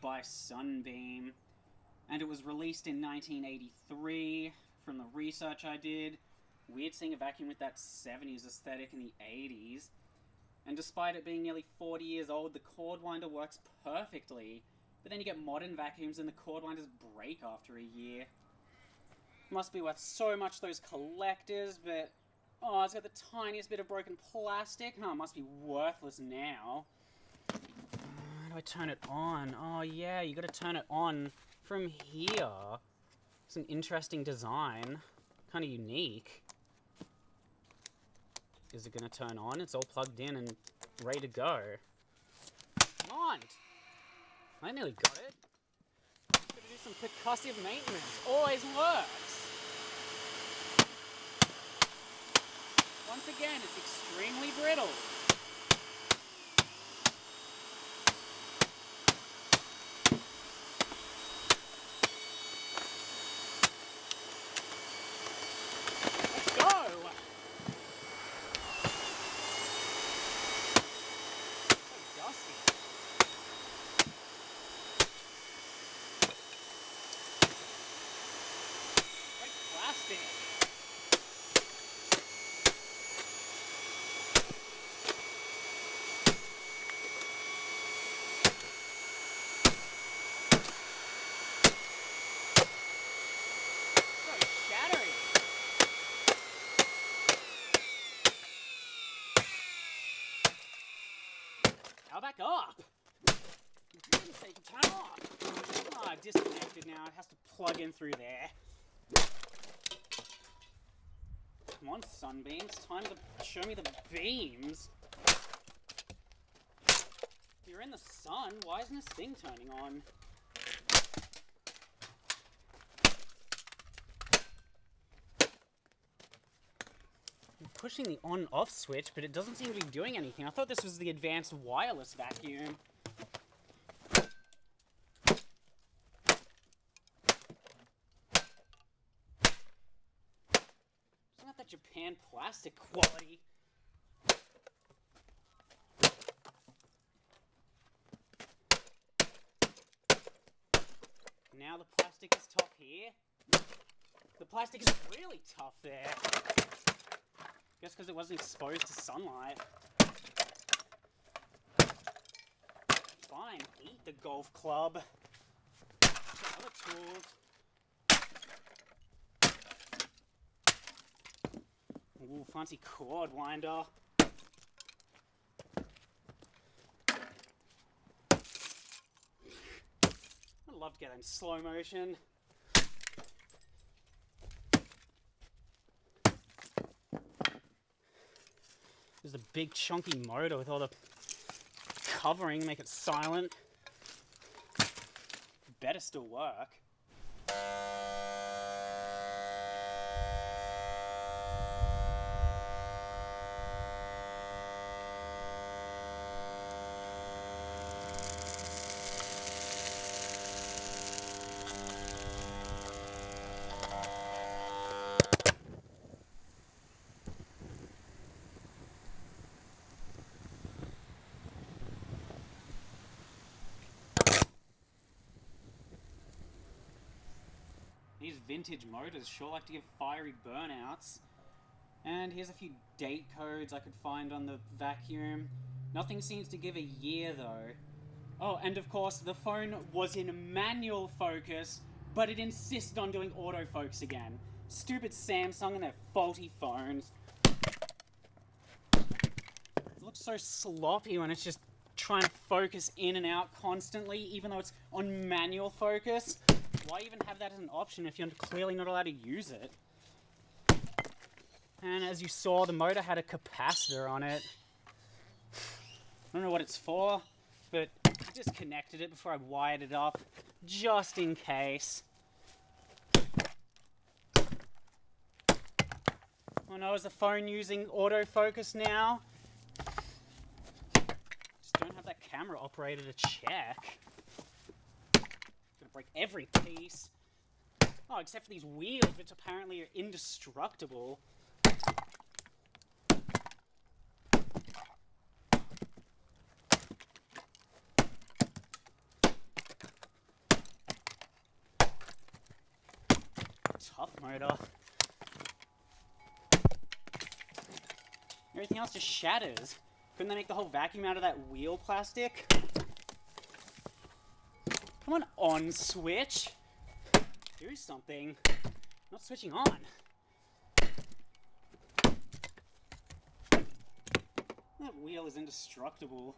by Sunbeam, and it was released in 1983. From the research I did, weird seeing a vacuum with that 70s aesthetic in the 80s. And despite it being nearly 40 years old, the cord winder works perfectly. But then you get modern vacuums and the cord winders break after a year. Must be worth so much, those collectors, but... oh, it's got the tiniest bit of broken plastic. Oh, it must be worthless now. How do I turn it on? Oh yeah, you gotta turn it on from here. It's an interesting design. Kind of unique. Is it gonna turn on? It's all plugged in and ready to go. Come on! I nearly got it. Gotta do some percussive maintenance. Always works. Once again, it's extremely brittle. Let's go! So dusty. Like plastic. How back up? So you can turn off. Ah, disconnected now. It has to plug in through there. Come on, Sunbeam. It's time to show me the beams. You're in the sun. Why isn't this thing turning on? I'm pushing the on-off switch, but it doesn't seem to be doing anything. I thought this was the advanced wireless vacuum. It's not that Japan plastic quality. Now the plastic is tough here. The plastic is really tough there. Guess because it wasn't exposed to sunlight. Fine, eat the golf club. Got other tools. Ooh, fancy cord winder. I'd love to get that in slow motion. There's a big chunky motor with all the covering, make it silent. Better still work. These vintage motors sure like to give fiery burnouts. And here's a few date codes I could find on the vacuum. Nothing seems to give a year though. Oh, and of course the phone was in manual focus, but it insisted on doing autofocus again. Stupid Samsung and their faulty phones. It looks so sloppy when it's just trying to focus in and out constantly, even though it's on manual focus. Why even have that as an option if you're clearly not allowed to use it? And as you saw, the motor had a capacitor on it. I don't know what it's for, but I disconnected it before I wired it up, just in case. Oh no, is the phone using autofocus now? Just don't have that camera operator to check. Break every piece. Oh, except for these wheels, which apparently are indestructible. motor. Everything else just shatters. Couldn't they make the whole vacuum out of that wheel plastic? Come on switch. Do something. Not switching on. That wheel is indestructible.